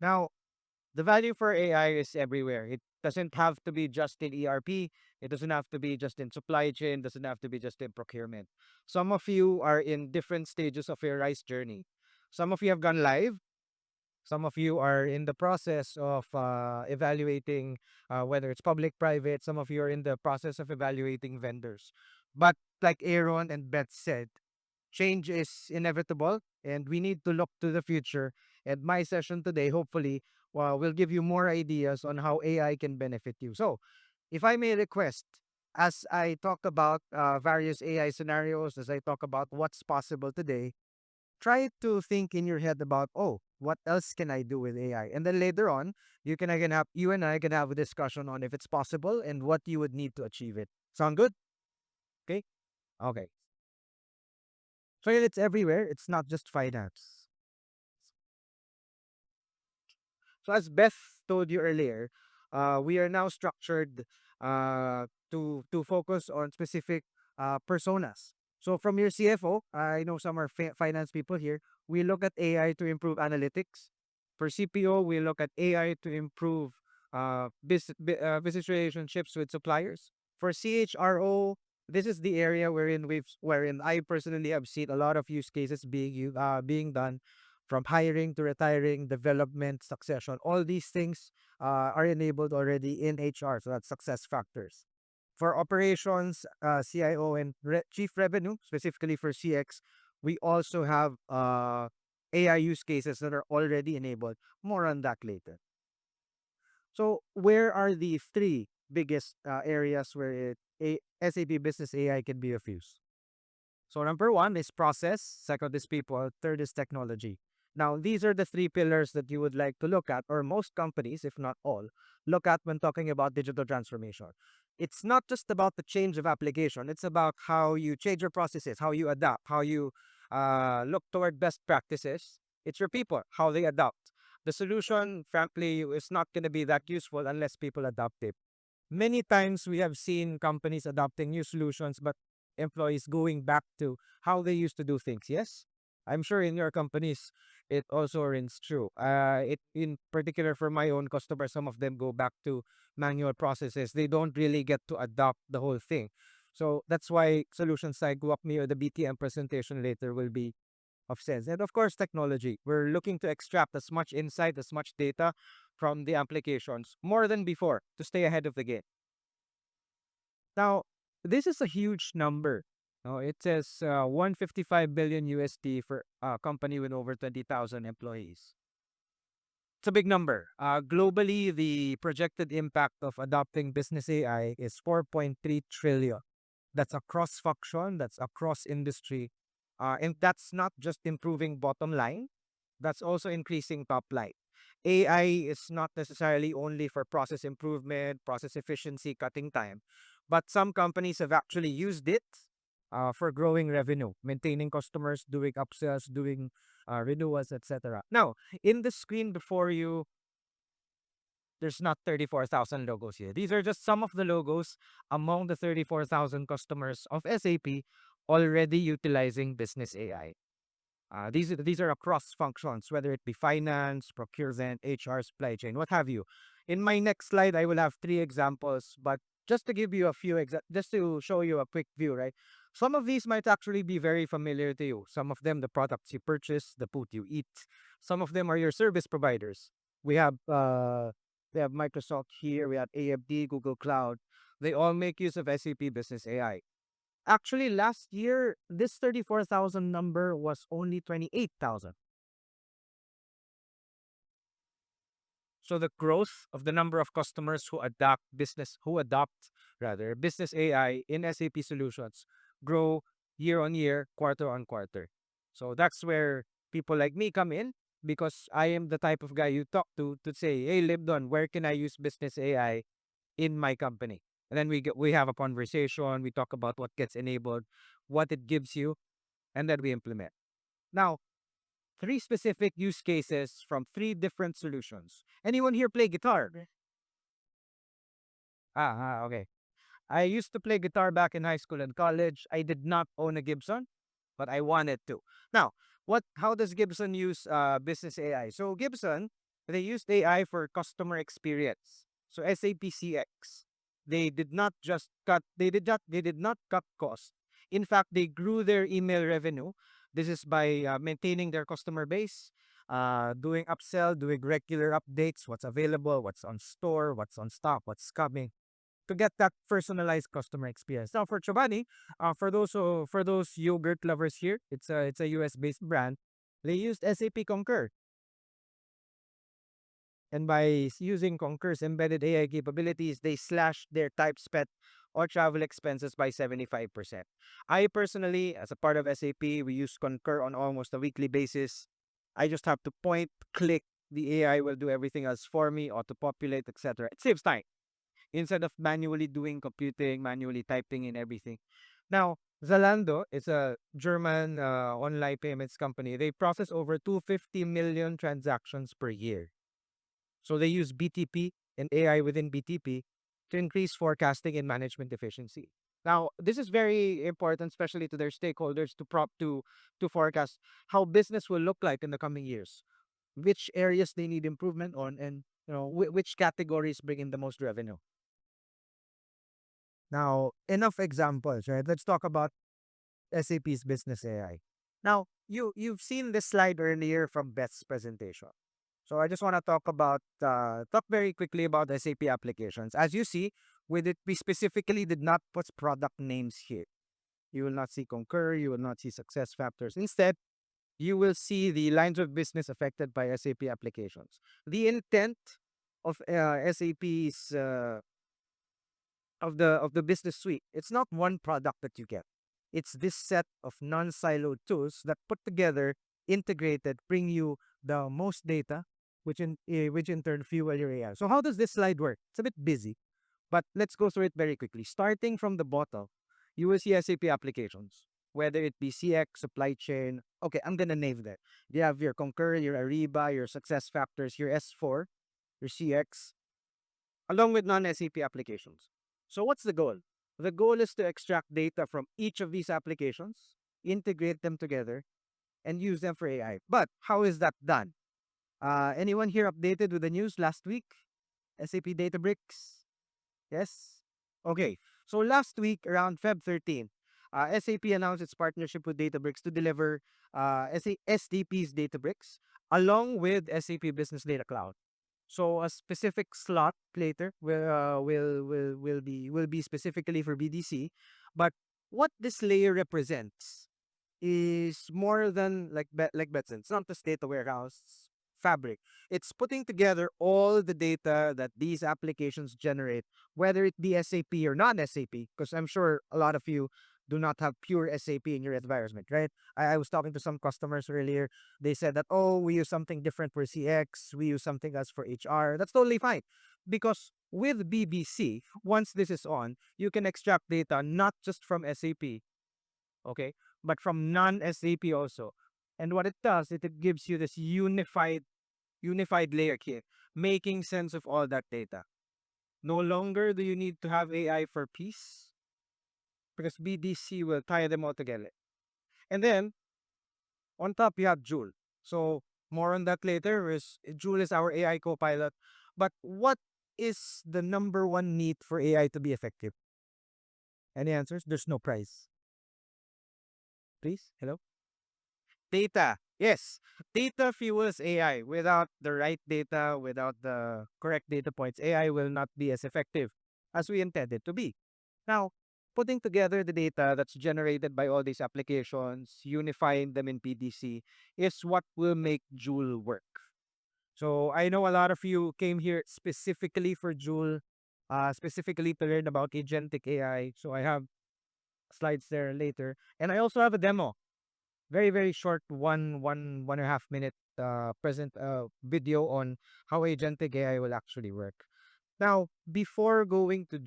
Now, the value for AI is everywhere. It doesn't have to be just in ERP. It doesn't have to be just in supply chain. Doesn't have to be just in procurement. Some of you are in different stages of your RISE journey. Some of you have gone live. Some of you are in the process of evaluating whether it's public, private. Some of you are in the process of evaluating vendors. But like Aaron and Beth said, change is inevitable and we need to look to the future. And my session today, hopefully, will give you more ideas on how AI can benefit you. So, if I may request, as I talk about various AI scenarios, as I talk about what's possible today, try to think in your head about, oh, what else can I do with AI? And then later on, you and I can have a discussion on if it's possible and what you would need to achieve it. Sound good? Okay. Okay. So it's everywhere. It's not just finance. So as Beth told you earlier, we are now structured to focus on specific personas. So from your CFO, I know some are finance people here. We look at AI to improve analytics. For CPO, we look at AI to improve business relationships with suppliers. For CHRO, this is the area wherein I personally have seen a lot of use cases being done from hiring to retiring, development, succession. All these things are enabled already in HR. So that's success factors. For operations, CIO, and chief revenue, specifically for CX, we also have AI use cases that are already enabled. More on that later. So, where are the three biggest areas where SAP Business AI can be of use? So number one is process, second is people, third is technology. Now, these are the three pillars that you would like to look at, or most companies, if not all, look at when talking about digital transformation. It's not just about the change of application, it's about how you change your processes, how you adapt, how you look toward best practices. It's your people, how they adapt. The solution, frankly, is not going to be that useful unless people adopt it. Many times we have seen companies adopting new solutions, but employees going back to how they used to do things. Yes, I'm sure in your companies it also rings true. It in particular for my own customers, some of them go back to manual processes. They don't really get to adopt the whole thing. So that's why solutions like WAPME or the BTM presentation later will be of sense. And of course, technology. We're looking to extract as much insight, as much data from the applications more than before to stay ahead of the game. Now, this is a huge number. No, it says 155 billion USD for a company with over 20,000 employees. It's a big number. Globally, the projected impact of adopting business AI is 4.3 trillion. That's across function, that's across industry. And that's not just improving bottom line, that's also increasing top line. AI is not necessarily only for process improvement, process efficiency, cutting time, but some companies have actually used it for growing revenue, maintaining customers, doing upsells, doing renewals, etc. Now, in the screen before you, there's not 34,000 logos here. These are just some of the logos among the 34,000 customers of SAP already utilizing business AI. These are across functions, whether it be finance, procurement, HR, supply chain, what have you. In my next slide, I will have three examples, but just to give you a few just to show you a quick view, right? Some of these might actually be very familiar to you. Some of them, the products you purchase, the food you eat. Some of them are your service providers. We have Microsoft here. We have AMD, Google Cloud. They all make use of SAP Business AI. Actually, last year, this 34,000 number was only 28,000. So the growth of the number of customers who adopt rather business AI in SAP solutions grow year on year, quarter on quarter. So that's where people like me come in because I am the type of guy you talk to say, hey, Lyndon, where can I use business AI in my company? And then we have a conversation, we talk about what gets enabled, what it gives you, and then we implement. Now, three specific use cases from three different solutions. Anyone here play guitar? Okay. I used to play guitar back in high school and college. I did not own a Gibson, but I wanted to. Now, how does Gibson use business AI? So Gibson They used AI for customer experience. So SAP CX. They did not cut costs. In fact, they grew their email revenue. This is by maintaining their customer base, doing upsell, doing regular updates, what's available, what's on store, what's on stock, what's coming, to get that personalized customer experience. Now for Chobani, for those yogurt lovers here, it's a US based brand. They used SAP Concur, and by using Concur's embedded AI capabilities, they slashed their type spent or travel expenses by 75%. I personally, as a part of SAP, we use Concur on almost a weekly basis. I just have to point, click, the AI will do everything else for me, auto populate, etc. It saves time instead of manually doing computing, manually typing in everything. Now, Zalando is a German online payments company. They process over 250 million transactions per year. So they use BTP and AI within BTP to increase forecasting and management efficiency. Now, this is very important, especially to their stakeholders, to forecast how business will look like in the coming years, which areas they need improvement on, and which categories bring in the most revenue. Now, enough examples, right? Let's talk about SAP's business AI. Now, you've seen this slide earlier from Beth's presentation. So I just want to talk very quickly about SAP applications. As you see, with it, we specifically did not put product names here. You will not see Concur, you will not see success factors. Instead, you will see the lines of business affected by SAP applications. The intent of SAP's of the business suite. It's not one product that you get. It's this set of non-siloed tools that put together, integrated, bring you the most data, which in turn fuel your AI. So how does this slide work? It's a bit busy, but let's go through it very quickly. Starting from the bottom, you will see SAP applications, whether it be CX, supply chain. Okay, I'm gonna name that. You have your Concur, your Ariba, your Success Factors, your S4, your CX, along with non-SAP applications. So what's the goal? The goal is to extract data from each of these applications, integrate them together, and use them for AI. But how is that done? Anyone here updated with the news last week? SAP Databricks? Yes? Okay. So last week, around Feb 13, SAP announced its partnership with Databricks to deliver SAP's Databricks along with SAP Business Data Cloud. So a specific slot later will be specifically for BDC, but what this layer represents is more than like Betson. It's not just data warehouse fabric. It's putting together all the data that these applications generate, whether it be SAP or non-SAP, because I'm sure a lot of you do not have pure SAP in your environment, right? I was talking to some customers earlier. They said that, oh, we use something different for CX, we use something else for HR. That's totally fine. Because with BBC, once this is on, you can extract data not just from SAP, okay, but from non-SAP also. And what it does, it gives you this unified layer here, making sense of all that data. No longer do you need to have AI for peace because BDC will tie them all together. And then on top you have Joule. So more on that later. Joule is our AI co-pilot. But what is the number one need for AI to be effective? Any answers? There's no price. Please, hello. Data. Yes. Data fuels AI. Without the right data, without the correct data points, AI will not be as effective as we intended to be. Now, putting together the data that's generated by all these applications, unifying them in PDC, is what will make Joule work. So I know a lot of you came here specifically for Joule, specifically to learn about agentic AI. So I have slides there later. And I also have a demo, very very short, one and a half minute present video on how agentic AI will actually work. Now, before going to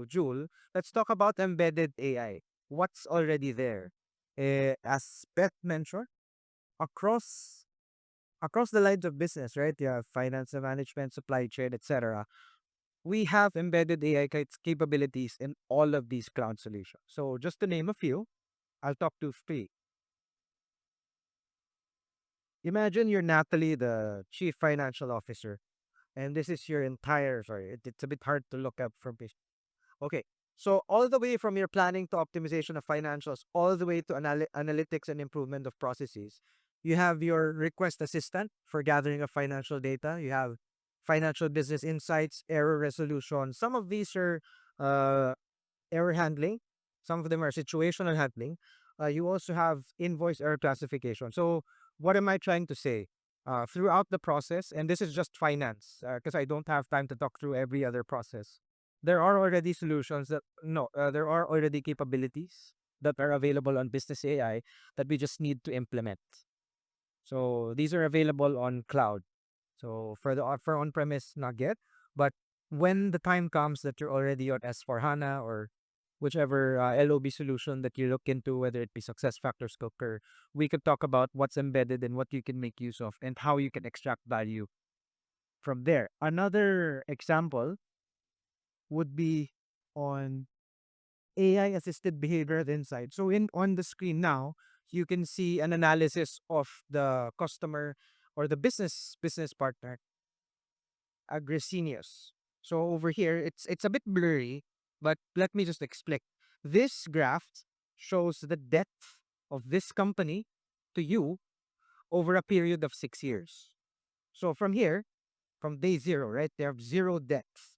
Joule, let's talk about embedded AI. What's already there? As Beth mentioned, across across the lines of business, right? You have finance and management, supply chain, etc. We have embedded AI capabilities in all of these cloud solutions. So just to name a few, I'll talk to three. Imagine you're Natalie, the chief financial officer, and this is your entire, sorry, it's a bit hard to look up from page. Okay. So all the way from your planning to optimization of financials, all the way to analytics and improvement of processes, you have your request assistant for gathering of financial data. You have financial business insights, error resolution. Some of these are uh, error handling. Some of them are situational handling. You also have invoice error classification. So what am I trying to say? Throughout the process, and this is just finance, because I don't have time to talk through every other process. There are already solutions that no, there are already capabilities that are available on Business AI that we just need to implement. So these are available on cloud. So for the for on-premise, not yet. But when the time comes that you're already on S4 HANA or whichever LOB solution that you look into, whether it be SuccessFactors, Cooker, we could talk about what's embedded and what you can make use of and how you can extract value from there. Another example would be on AI assisted behavioral insight. So in on the screen now, you can see an analysis of the customer or the business partner aggressinius. So over here, it's a bit blurry, but let me just explain. This graph shows the depth of this company to you over a period of 6 years. So from here, from day zero, right, they have zero depth.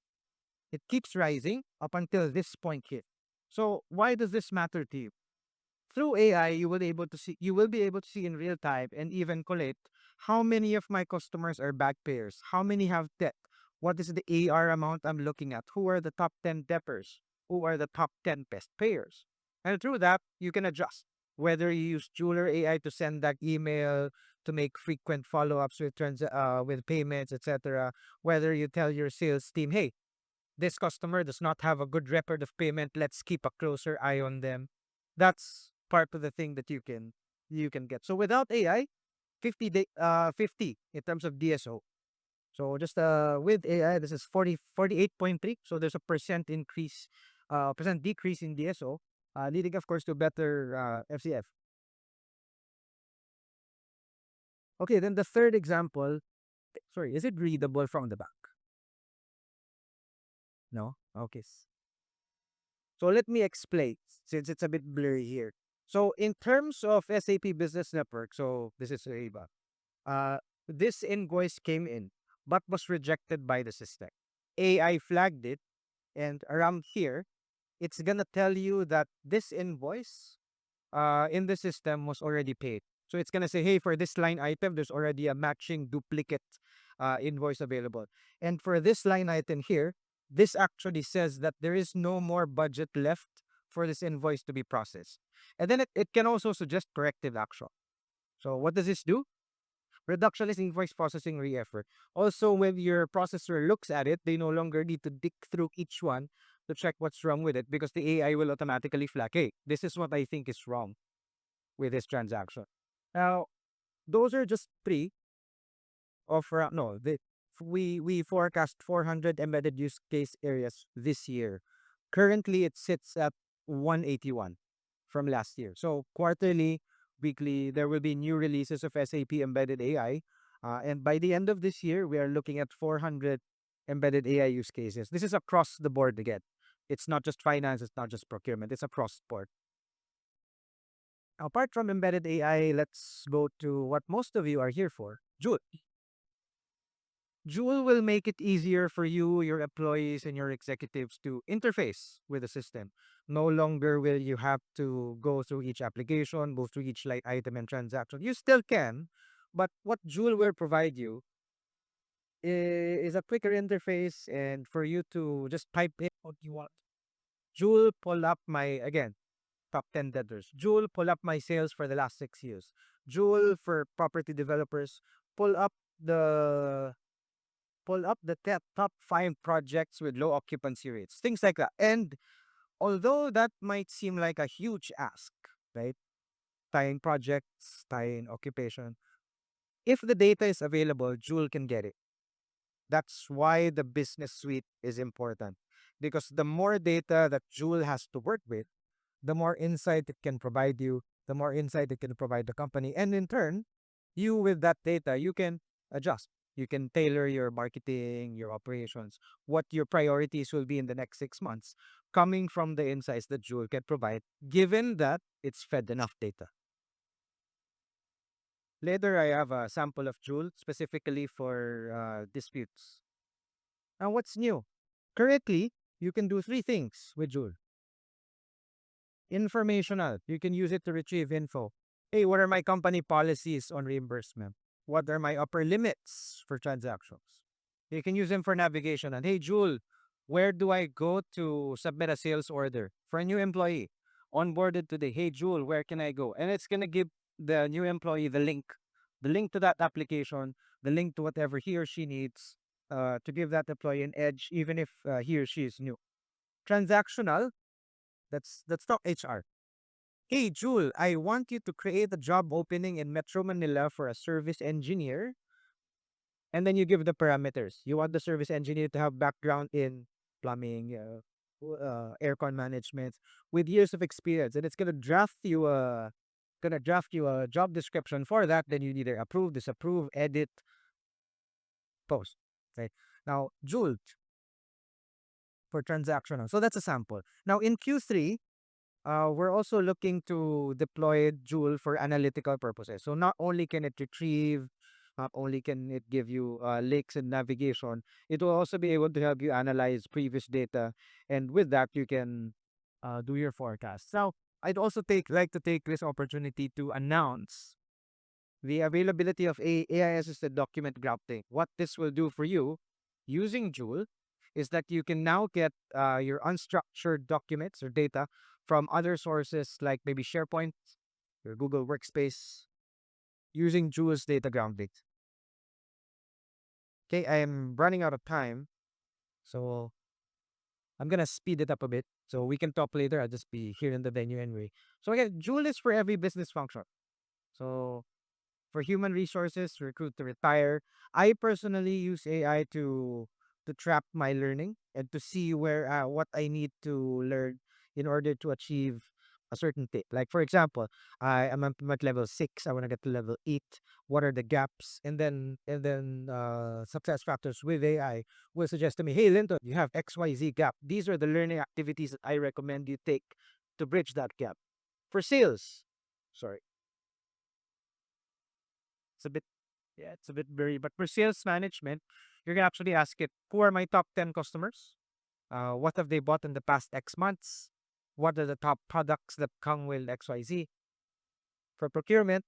It keeps rising up until this point here. So why does this matter to you? Through AI, you will be able to see in real time and even collate how many of my customers are back payers, how many have debt, what is the AR amount I'm looking at, who are the top 10 debtors, who are the top 10 best payers. And through that, you can adjust whether you use Jeweler AI to send that email, to make frequent follow-ups with with payments, etc. Whether you tell your sales team, hey, this customer does not have a good record of payment. Let's keep a closer eye on them. That's part of the thing that you can get. So without AI, 50 in terms of DSO. So just with AI, this is 48.3. So there's a percent increase, percent decrease in DSO, leading of course to better FCF. Okay, then the third example, sorry, is it readable from the back? No? Okay. So let me explain since it's a bit blurry here. So in terms of SAP Business Network, so this is Ariba. Uh, this invoice came in but was rejected by the system. AI flagged it, and around here, it's gonna tell you that this invoice in the system was already paid. So it's gonna say, hey, for this line item, there's already a matching duplicate invoice available. And for this line item here, this actually says that there is no more budget left for this invoice to be processed. And then it can also suggest corrective action. So what does this do? Reductionist invoice processing re-effort. Also, when your processor looks at it, they no longer need to dig through each one to check what's wrong with it because the AI will automatically flag, hey, this is what I think is wrong with this transaction. Now, those are just three of no, we forecast 400 embedded use case areas this year. Currently, it sits at 181 from last year. So quarterly, weekly, there will be new releases of SAP embedded AI. And by the end of this year, we are looking at 400 embedded AI use cases. This is across the board again. It's not just finance, it's not just procurement, it's across the board. Apart from embedded AI, let's go to what most of you are here for, Joule. Joule will make it easier for you, your employees, and your executives to interface with the system. No longer will you have to go through each application, go through each light item and transaction. You still can, but what Joule will provide you is a quicker interface and for you to just type in what you want. Joule pull up my, again, top 10 debtors. Joule pull up my sales for the last 6 years. Joule for property developers, pull up the top five projects with low occupancy rates, things like that. And although that might seem like a huge ask, right? Tying projects, tying occupation. If the data is available, Joule can get it. That's why the business suite is important. Because the more data that Joule has to work with, the more insight it can provide you, the more insight it can provide the company. And in turn, You with that data, you can adjust. You can tailor your marketing, your operations, what your priorities will be in the next 6 months, coming from the insights that Joule can provide, given that it's fed enough data. Later, I have a sample of Joule specifically for disputes. Now, what's new? Currently, you can do three things with Joule. Informational, you can use it to retrieve info. Hey, what are my company policies on reimbursement? What are my upper limits for transactions? You can use them for navigation. And hey, Jule, where do I go to submit a sales order for a new employee onboarded today? Hey, Jule, where can I go? And it's going to give the new employee the link to that application, the link to whatever he or she needs to give that employee an edge, even if he or she is new. Transactional, that's not HR. Hey, Jule, I want you to create a job opening in Metro Manila for a service engineer. And then you give the parameters. You want the service engineer to have background in plumbing, aircon management, with years of experience, and it's gonna draft you a job description for that. Then you either approve, disapprove, edit, post. Okay. Now, Joule for transactional. So that's a sample. Now in Q3, we're also looking to deploy Joule for analytical purposes. So not only can it retrieve, not only can it give you links and navigation, it will also be able to help you analyze previous data, and with that you can do your forecast. Now, I'd also like to take this opportunity to announce the availability of AI-assisted document grafting. What this will do for you using Joule is that you can now get your unstructured documents or data from other sources like maybe SharePoint, your Google Workspace, using Joule's data grounding. Okay, I am running out of time, so I'm gonna speed it up a bit so we can talk later. I'll just be here in the venue anyway. So again, Joule is for every business function. So for human resources, recruit to retire. I personally use AI to track my learning and to see where what I need to learn in order to achieve a certain thing. Like for example, I'm at level 6. I want to get to level 8. What are the gaps? And then success factors with AI will suggest to me, hey Linton, you have XYZ gap. These are the learning activities that I recommend you take to bridge that gap. For sales, sorry, it's a bit yeah, it's a bit blurry. But for sales management, you can actually ask it, who are my top 10 customers? What have they bought in the past X months? What are the top products that come with XYZ? For procurement,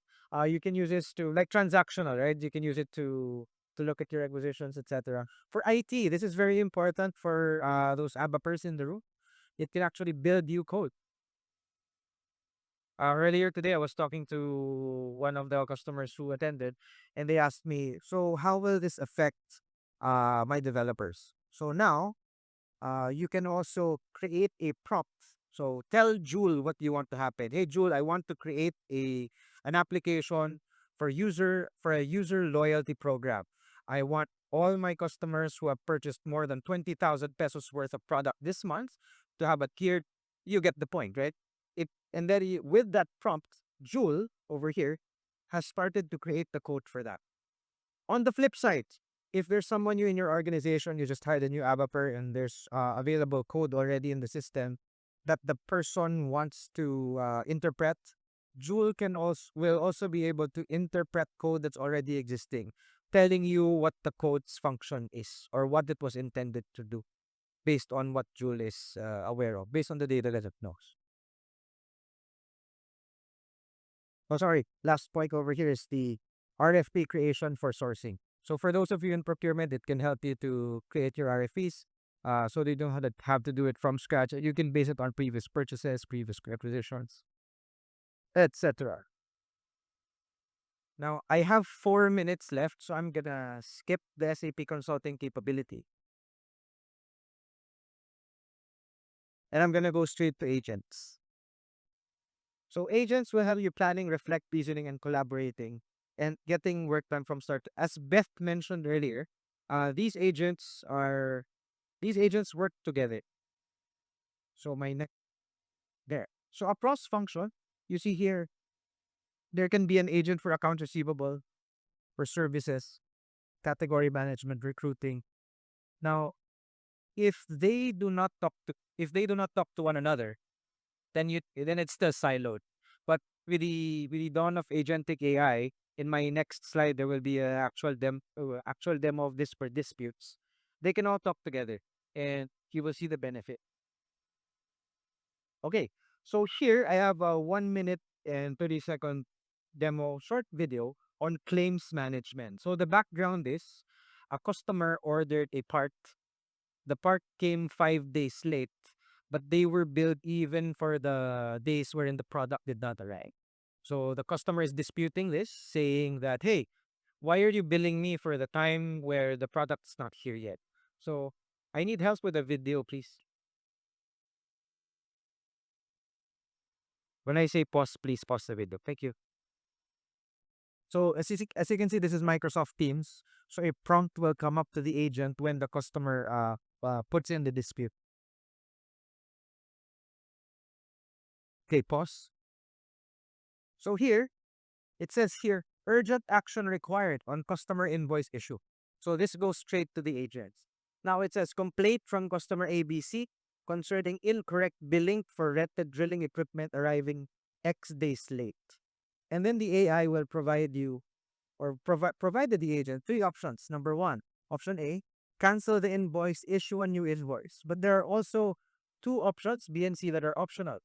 you can use this to like transactional, right? You can use it to look at your acquisitions, etc. For IT, this is very important for those ABAPers in the room. It can actually build you code. Earlier today, I was talking to one of the customers who attended, and they asked me, "So, how will this affect my developers?" So now, you can also create a prompt. So tell Joule what you want to happen. Hey, Joule, I want to create an application for a user loyalty program. I want all my customers who have purchased more than 20,000 pesos worth of product this month to have a tiered. You get the point, right? With that prompt, Joule over here has started to create the code for that. On the flip side, if there's someone new in your organization, you just hired a new ABAPer and there's available code already in the system that the person wants to interpret, Joule will also be able to interpret code that's already existing, telling you what the code's function is or what it was intended to do based on what Joule is aware of, based on the data that it knows. Oh, sorry. Last point over here is the RFP creation for sourcing. So for those of you in procurement, it can help you to create your RFPs. So they don't have to do it from scratch. You can base it on previous purchases, previous acquisitions, etc. Now I have 4 minutes left, so I'm gonna skip the SAP consulting capability, and I'm gonna go straight to agents. So agents will have you planning, reflect, reasoning, and collaborating, and getting work done from start. As Beth mentioned earlier, these agents work together. So my next there. So across function, you see here there can be an agent for accounts receivable, for services, category management, recruiting. Now, if they do not talk to one another, then it's still siloed. But with the dawn of agentic AI, in my next slide there will be an actual demo of this for disputes. They can all talk together, and you will see the benefit. Okay, so here I have a 1 minute and 30-second demo short video on claims management. So the background is a customer ordered a part. The part came 5 days late, but they were billed even for the days wherein the product did not arrive. So the customer is disputing this, saying that, hey, why are you billing me for the time where the product's not here yet? So I need help with a video, please. When I say pause, please pause the video. Thank you. So as you can see, this is Microsoft Teams. So a prompt will come up to the agent when the customer puts in the dispute. Okay, pause. So here, it says here, urgent action required on customer invoice issue. So this goes straight to the agents. Now it says complaint from customer ABC concerning incorrect billing for rented drilling equipment arriving X days late. And then the AI will provide you or provided the agent three options. Number one, option A, cancel the invoice, issue a new invoice. But there are also two options, B and C, that are optional.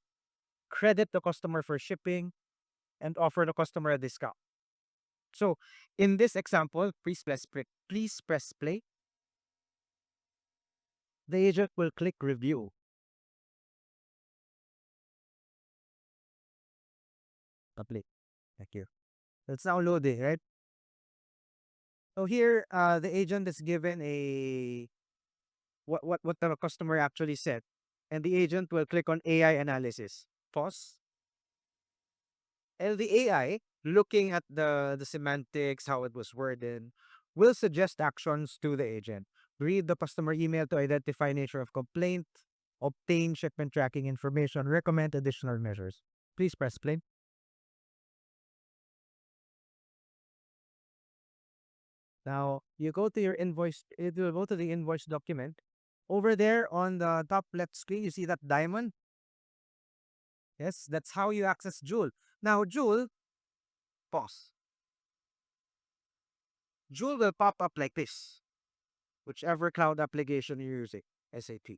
Credit the customer for shipping and offer the customer a discount. So in this example, please press play. The agent will click review. Play. Thank you. It's now loading, right? So here, the agent is given a what the customer actually said, and the agent will click on AI analysis. Pause. And the AI, looking at the semantics, how it was worded, will suggest actions to the agent. Read the customer email to identify nature of complaint, obtain shipment tracking information, recommend additional measures. Please press play. Now you go to your invoice, it will go to the invoice document. Over there on the top left screen, you see that diamond. Yes, that's how you access Joule. Now Joule, pause. Joule will pop up like this, whichever cloud application you're using, SAP.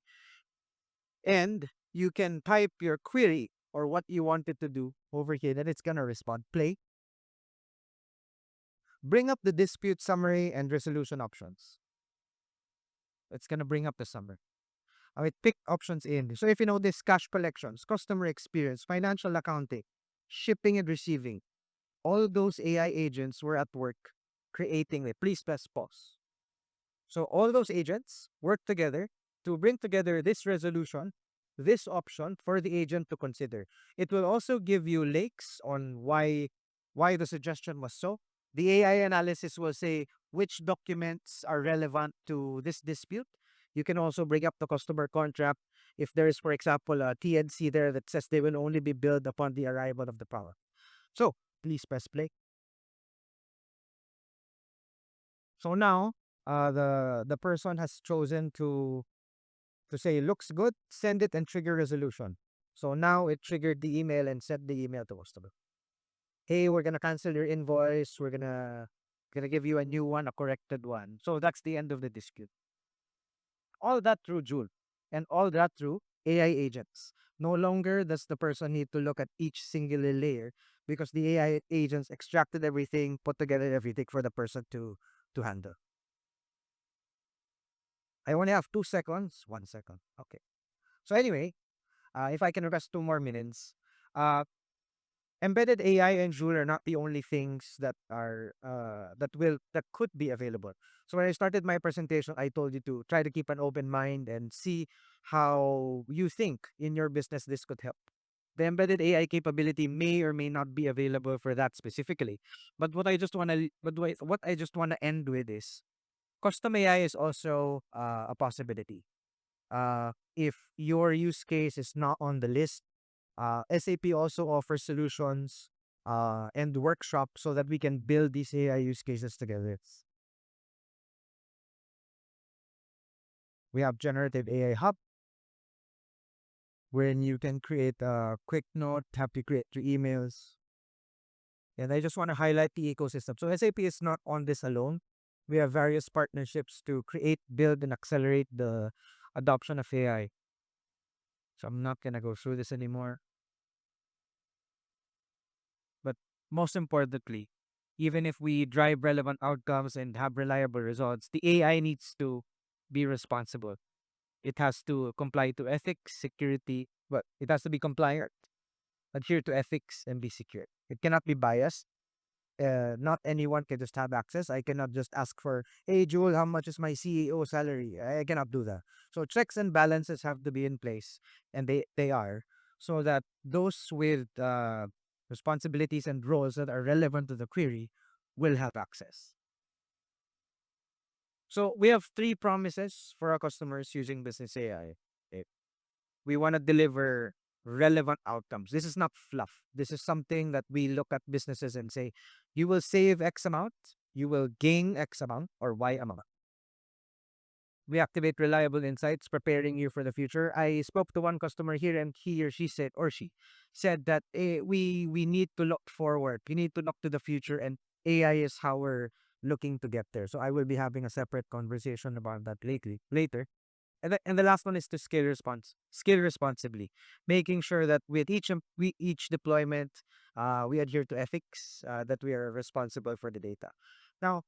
And you can type your query or what you wanted to do over here, and it's gonna respond. Play. Bring up the dispute summary and resolution options. It's gonna bring up the summary. It pick options in. So if you know this, cash collections, customer experience, financial accounting, shipping and receiving, all those AI agents were at work creating it. Please press pause. So all those agents work together to bring together this resolution, this option for the agent to consider. It will also give you links on why the suggestion was so. The AI analysis will say which documents are relevant to this dispute. You can also bring up the customer contract if there is, for example, a TNC there that says they will only be billed upon the arrival of the power. So please press play. So now the person has chosen to say looks good, send it and trigger resolution. So now it triggered the email and sent the email to customer. Hey, we're gonna cancel your invoice. We're gonna give you a new one, a corrected one. So that's the end of the dispute. All that through Joule, and all that through AI agents. No longer does the person need to look at each singular layer because the AI agents extracted everything, put together everything for the person to handle. I only have 2 seconds. 1 second. Okay. So anyway, if I can request 2 more minutes, uh, embedded AI and Joule are not the only things that could be available. So when I started my presentation, I told you to try to keep an open mind and see how you think in your business this could help. The embedded AI capability may or may not be available for that specifically. But what I just wanna end with is custom AI is also a possibility. If your use case is not on the list, SAP also offers solutions and workshop so that we can build these AI use cases together. We have generative AI hub wherein you can create a quick note, have to create your emails. And I just want to highlight the ecosystem. So SAP is not on this alone. We have various partnerships to create, build, and accelerate the adoption of AI. So I'm not going to go through this anymore. But most importantly, even if we drive relevant outcomes and have reliable results, the AI needs to be responsible. It has to comply to ethics, security, but it has to be compliant, adhere to ethics, and be secure. It cannot be biased. Not anyone can just have access. I cannot just ask for, hey, Jewel, how much is my CEO salary? I cannot do that. So checks and balances have to be in place, and they are, so that those with responsibilities and roles that are relevant to the query will have access. So we have three promises for our customers using Business AI. Okay. We want to deliver relevant outcomes. This is not fluff. This is something that we look at businesses and say, you will save X amount, you will gain X amount or Y amount. We activate reliable insights, preparing you for the future. I spoke to one customer here, and he or she said, that we need to look forward. We need to look to the future, and AI is how we're looking to get there. So I will be having a separate conversation about that later. And the last one is to scale responsibly, making sure that with each deployment, we adhere to ethics, that we are responsible for the data. Now,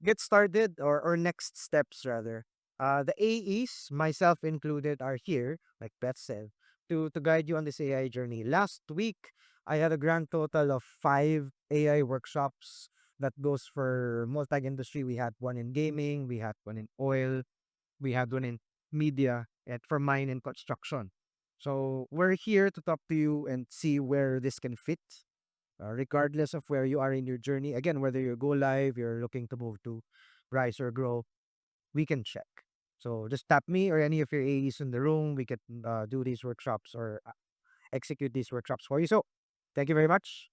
get started, or next steps rather. The AEs, myself included, are here, like Beth said, to guide you on this AI journey. Last week, I had a grand total of 5 AI workshops that goes for multi-industry. We had one in gaming, we had one in oil, we had one in media, and for mine in construction. So we're here to talk to you and see where this can fit, regardless of where you are in your journey. Again, whether you go live, you're looking to move to rise or grow, we can check. So just tap me or any of your AEs in the room. We can do these workshops or execute these workshops for you. So thank you very much.